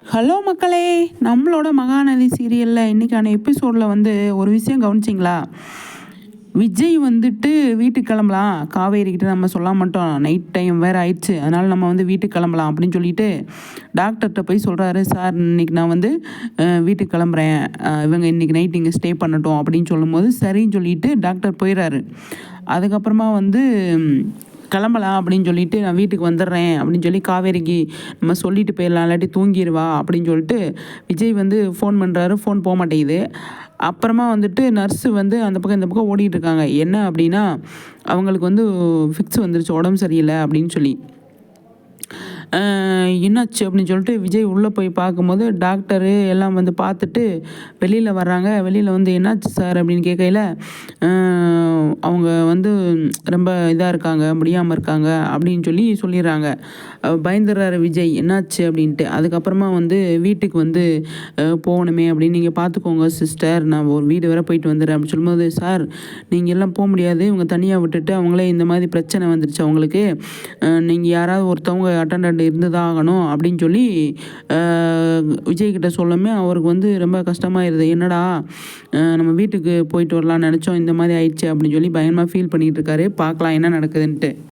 Hello மக்களே, நம்மளோட மகாநதி சீரியலில் இன்றைக்கான எபிசோடில் வந்து ஒரு விஷயம் கவனிச்சிங்களா? விஜய் வந்துட்டு வீட்டுக்கு கிளம்பலாம், காவேரிக்கிட்ட நம்ம சொல்ல மாட்டோம், நைட் டைம் வேறு ஆயிடுச்சு, அதனால் நம்ம வந்து வீட்டுக்கு கிளம்பலாம் அப்படின்னு சொல்லிட்டு டாக்டர்கிட்ட போய் சொல்கிறாரு. சார், இன்றைக்கி நான் வந்து வீட்டுக்கு கிளம்புறேன், இவங்க இன்றைக்கி நைட் இங்கே ஸ்டே பண்ணட்டும் அப்படின்னு சொல்லும்போது சரின்னு சொல்லிட்டு டாக்டர் போயிடுறாரு. அதுக்கப்புறமா வந்து கிளம்பலாம் அப்படின்னு சொல்லிட்டு நான் வீட்டுக்கு வந்துடுறேன் அப்படின்னு சொல்லி காவேரிக்கு நம்ம சொல்லிட்டு போயிடலாம், இல்லாட்டி தூங்கிடுவா அப்படின்னு சொல்லிட்டு விஜய் வந்து ஃபோன் பண்ணுறாரு. ஃபோன் போக மாட்டேங்குது. அப்புறமா வந்துட்டு நர்ஸு வந்து அந்த பக்கம் இந்த பக்கம் ஓடிட்டு இருக்காங்க. என்ன அப்படின்னா, அவங்களுக்கு வந்து ஃபிக்ஸ் வந்துருச்சு, உடம்பு சரியில்லை அப்படின்னு சொல்லி. என்னாச்சு அப்படின்னு சொல்லிட்டு விஜய் உள்ளே போய் பார்க்கும்போது டாக்டரு எல்லாம் வந்து பார்த்துட்டு வெளியில் வர்றாங்க. வெளியில் வந்து என்னாச்சு சார் அப்படின்னு கேட்கையில் அவங்க வந்து ரொம்ப இதாக இருக்காங்க, முடியாமல் இருக்காங்க அப்படின்னு சொல்லி சொல்லிடுறாங்க. பயந்துடுறாரு விஜய், என்னாச்சு அப்படின்ட்டு. அதுக்கப்புறமா வந்து வீட்டுக்கு வந்து போகணுமே அப்படின்னு, நீங்கள் பார்த்துக்கோங்க சிஸ்டர், நான் ஒரு வீடு வரை போயிட்டு வந்துடுறேன் அப்படின்னு சொல்லும்போது, சார் நீங்கள் எல்லாம் போக முடியாது, இவங்க தனியாக விட்டுட்டு அவங்களே இந்த மாதிரி பிரச்சனை வந்துருச்சு அவங்களுக்கு, நீங்கள் யாராவது ஒருத்தவங்க அட்டண்டன்ட் இருந்து தான் ஆகணும் அப்படின்னு சொல்லி விஜய்கிட்ட சொல்லுமே அவருக்கு வந்து ரொம்ப கஷ்டமாயிருது. என்னடா நம்ம வீட்டுக்கு போயிட்டு வரலாம்னு நினச்சோம், இந்த மாதிரி ஆயிடுச்சு அப்படின்னு சொல்லி பயங்கரமாக ஃபீல் பண்ணிகிட்டு இருக்காரு. பார்க்கலாம் என்ன நடக்குதுன்ட்டு.